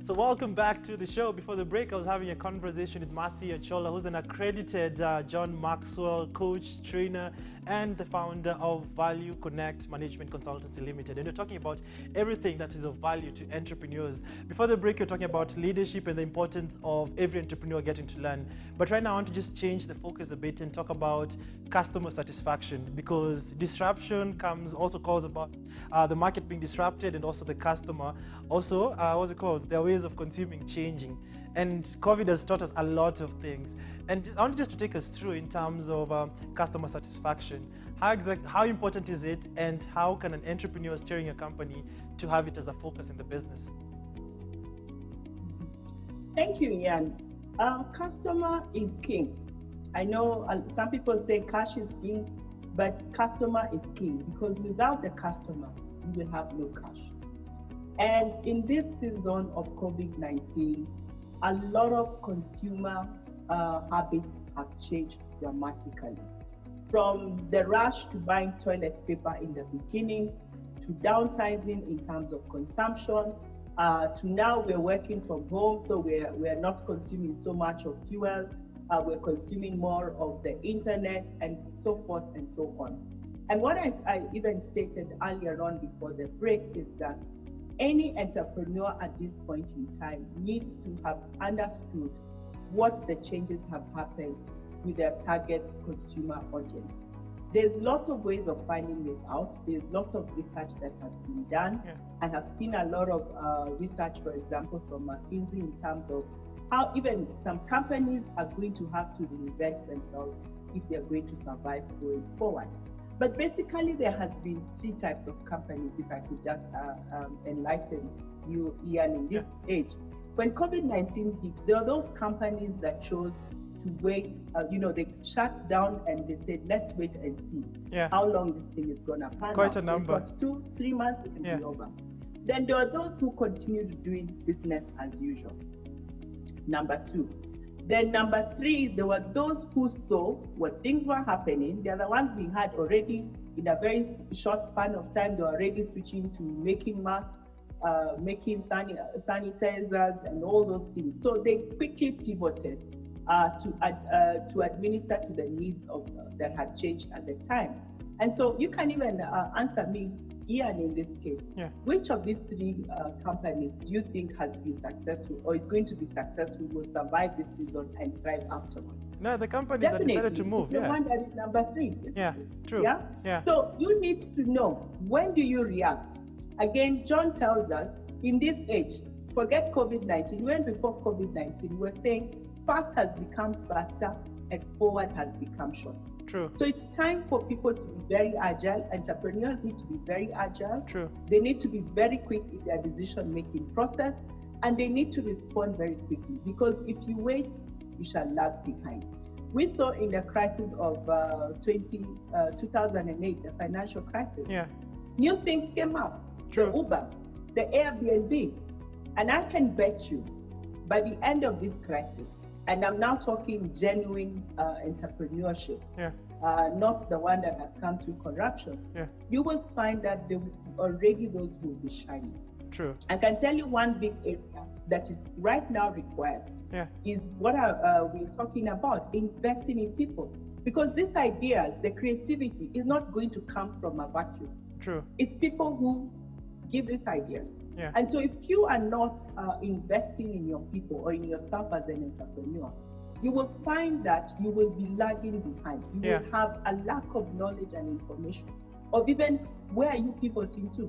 So welcome back to the show. Before the break, I was having a conversation with Mercy Achola, who's an accredited John Maxwell coach, trainer, and the founder of Value Connect Management Consultancy Limited. And we're talking about everything that is of value to entrepreneurs. Before the break, you're talking about leadership and the importance of every entrepreneur getting to learn. But right now, I want to just change the focus a bit and talk about customer satisfaction, because disruption also calls about the market being disrupted and also the customer. Also, what's it called? Their ways of consuming changing. And COVID has taught us a lot of things. And I want just to take us through in terms of customer satisfaction. How important is it, and how can an entrepreneur steering a company to have it as a focus in the business? Thank you, Ian. Customer is king. I know some people say cash is king, but customer is king, because without the customer, you will have no cash. And in this season of COVID-19, a lot of consumer habits have changed dramatically. From the rush to buying toilet paper in the beginning, to downsizing in terms of consumption, to now we're working from home, so we're not consuming so much of fuel, we're consuming more of the internet, and so forth and so on. And what I even stated earlier on before the break is that any entrepreneur at this point in time needs to have understood what the changes have happened with their target consumer audience. There's lots of ways of finding this out. There's lots of research that has been done. Yeah. I have seen a lot of research, for example, from McKinsey, in terms of how even some companies are going to have to reinvent themselves if they're going to survive going forward. But basically, there has been three types of companies, if I could just enlighten you, Ian, in this age. When COVID-19 hit, there are those companies that chose to wait. They shut down and they said, let's wait and see how long this thing is going to pan out. Quite a number. 2-3 months, it can be over. Then there are those who continued doing business as usual. Number two. Then number three, there were those who saw what things were happening. They are the ones we had already in a very short span of time. They were already switching to making masks, making sanitizers, and all those things. So they quickly pivoted to administer to the needs of that had changed at the time. And so you can even answer me, Ian, in this case. Yeah. Which of these three companies do you think has been successful, or is going to be successful, will survive this season and thrive afterwards? No, the companies that decided to move. The one that is number three. Yeah, true. Yeah? So you need to know, when do you react? Again, John tells us, in this age, forget COVID-19. When before COVID-19, we're saying fast has become faster and forward has become short. True. So it's time for people to be very agile. Entrepreneurs need to be very agile. True. They need to be very quick in their decision-making process, and they need to respond very quickly, because if you wait, you shall lag behind. We saw in the crisis of 2008, the financial crisis, new things came up. True. The Uber, the Airbnb, and I can bet you, by the end of this crisis, and I'm now talking genuine entrepreneurship, not the one that has come through corruption. You will find that already those will be shining. True. I can tell you one big area that is right now required is what we're talking about, investing in people. Because these ideas, the creativity, is not going to come from a vacuum. True. It's people who give these ideas. Yeah. And so if you are not investing in your people or in yourself as an entrepreneur, you will find that you will be lagging behind. You will have a lack of knowledge and information of even where are you pivoting to?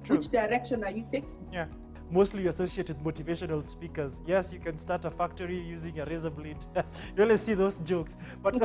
True. Which direction are you taking? Yeah. Mostly associated with motivational speakers. Yes, you can start a factory using a razor blade. You only see those jokes. But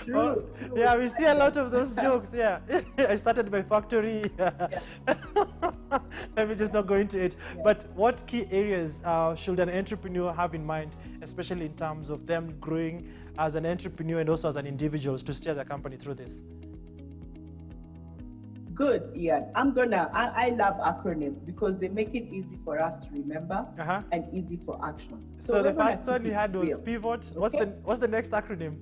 True. Yeah, we see a lot of those jokes. Yeah. I started my factory. Let me just not go into it. But what key areas should an entrepreneur have in mind, especially in terms of them growing as an entrepreneur and also as an individual, to steer their company through this? Good, Ian. I love acronyms because they make it easy for us to remember and easy for action. So the first one we had was pivot. Okay? What's the next acronym?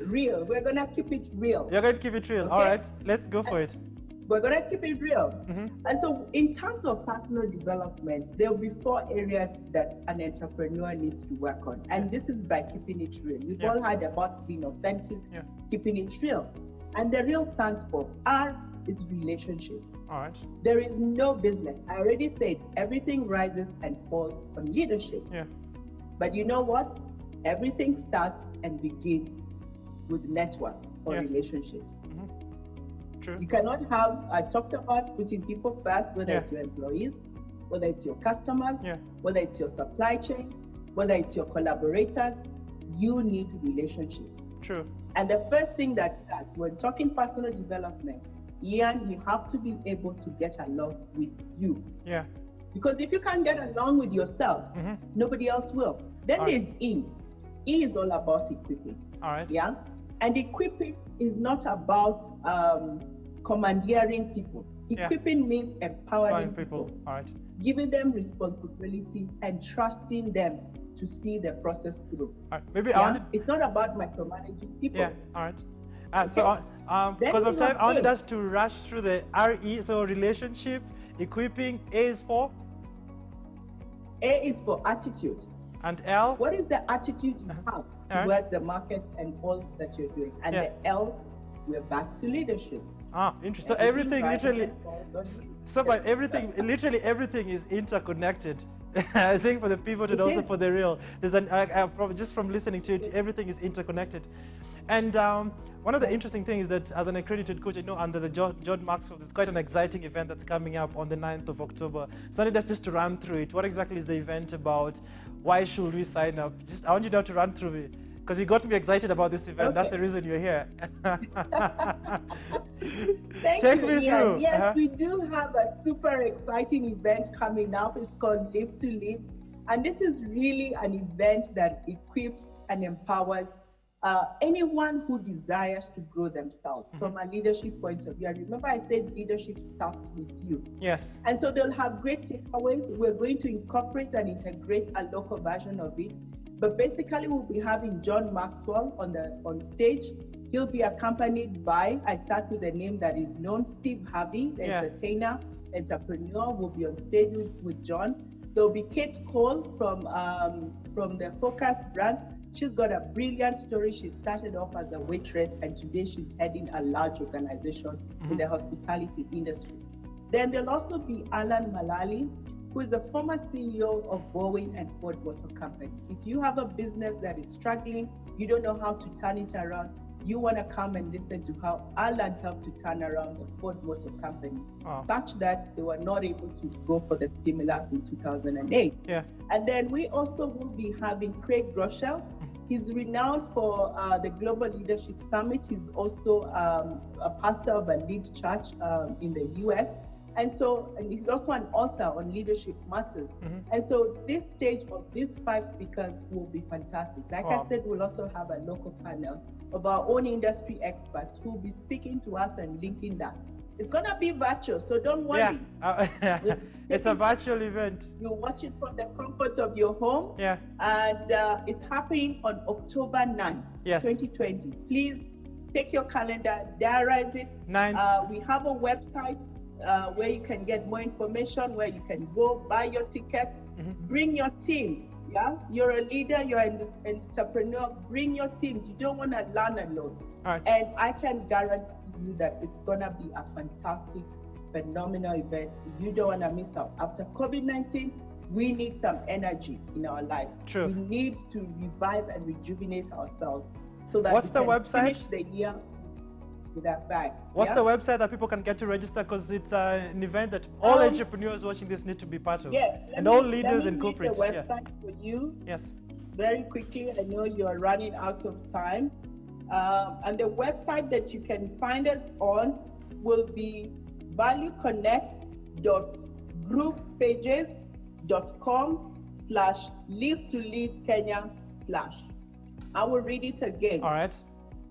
Real. We're going to keep it real. You're going to keep it real. Okay? All right, let's go for it. We're going to keep it real. And so in terms of personal development, there will be 4 areas that an entrepreneur needs to work on. And this is by keeping it real. We've all heard about being authentic, keeping it real. And the real stands for R is relationships. All right. There is no business. I already said everything rises and falls on leadership. Yeah. But you know what? Everything starts and begins with networks or relationships. True. You cannot have, I talked about putting people first, whether it's your employees, whether it's your customers, whether it's your supply chain, whether it's your collaborators, you need relationships. True. And the first thing that starts, when talking personal development, Ian, you have to be able to get along with you. Yeah. Because if you can't get along with yourself, nobody else will. Then there's E. E is all about equipping. All right. Yeah. And equipping is not about commandeering people. Equipping means empowering people. All right. Giving them responsibility and trusting them to see the process through. All right. Maybe it's not about micromanaging people. Yeah. All right. So because of time, I wanted us to rush through the RE. So relationship, equipping. A is for? A is for attitude. And L? What is the attitude you have towards the market and all that you're doing? And the L, we're back to leadership. Interesting. So everything literally, literally everything is interconnected. I think for the pivot and also for the real, there's just from listening to it, everything is interconnected. And one of the interesting things is that as an accredited coach, I know under the John Maxwell, there's quite an exciting event that's coming up on the 9th of October. So I need us just to run through it. What exactly is the event about? Why should we sign up? I want you now to run through it, because you got me excited about this event. That's the reason you're here. Take me through. Yes, we do have a super exciting event coming up. It's called Live to Lead. And this is really an event that equips and empowers anyone who desires to grow themselves from a leadership point of view. And remember, I said leadership starts with you. Yes. And so they'll have great takeaways. We're going to incorporate and integrate a local version of it. But basically, we'll be having John Maxwell on stage. He'll be accompanied by, I start with a name that is known, Steve Harvey, the entertainer, entrepreneur, will be on stage with John. There'll be Kate Cole from the Focus brand. She's got a brilliant story. She started off as a waitress, and today she's heading a large organization in the hospitality industry. Then there'll also be Alan Malali, who is the former CEO of Boeing and Ford Motor Company. If you have a business that is struggling, you don't know how to turn it around, you want to come and listen to how Alan helped to turn around the Ford Motor Company, such that they were not able to go for the stimulus in 2008. Yeah. And then we also will be having Craig Groeschel. He's renowned for the Global Leadership Summit. He's also a pastor of a lead church in the US. And he's also an author on leadership matters. And so this stage of these 5 speakers will be fantastic. Like I said, we'll also have a local panel of our own industry experts who will be speaking to us and linking that. It's going to be virtual, so don't worry. It's a virtual event. You watch it from the comfort of your home. And it's happening on October 9th, 2020. Please take your calendar, diarize it. We have a website where you can get more information, where you can go buy your tickets, bring your team. You're a leader, you're an entrepreneur, bring your teams. You don't want to learn alone. And I can guarantee you that it's going to be a fantastic, phenomenal event. You don't want to miss out. After COVID-19, we need some energy in our lives. We need to revive and rejuvenate ourselves so that we can finish the year with that bag. What's the website that people can get to register? Because it's an event that all entrepreneurs watching this need to be part of. And all leaders and corporates. The website for you. Very quickly. I know you are running out of time. And the website that you can find us on will be valueconnect.grouppages.com/live-to-lead-Kenya/. I will read it again. All right.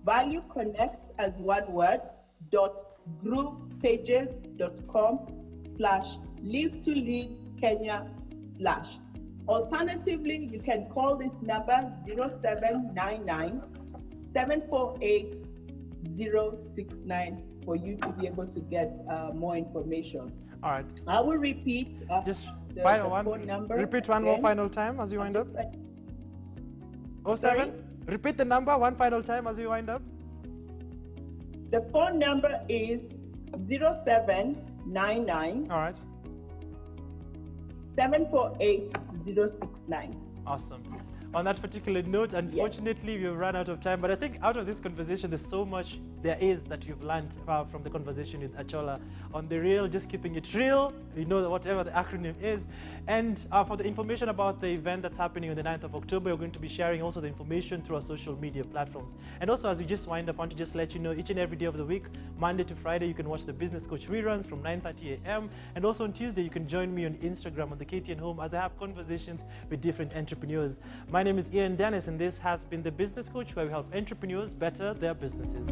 ValueConnect as one word .grouppages.com/live-to-lead-Kenya/. Alternatively, you can call this number 0799 748 069 for you to be able to get more information. All right. I will repeat Just the phone number. Repeat one more final time as you wind up. 07. Repeat the number one final time as you wind up. The phone number is 0799. All right. 748069. Awesome. On that particular note, unfortunately, we've run out of time, but I think out of this conversation, there's so much there is that you've learned from the conversation with Achola. On the real, just keeping it real, you know, whatever the acronym is. And for the information about the event that's happening on the 9th of October, we're going to be sharing also the information through our social media platforms. And also, as we just wind up, I want to just let you know, each and every day of the week, Monday to Friday, you can watch the Business Coach reruns from 9:30 a.m. And also on Tuesday, you can join me on Instagram on the KTN Home as I have conversations with different entrepreneurs. My name is Ian Dennis, and this has been the Business Coach, where we help entrepreneurs better their businesses.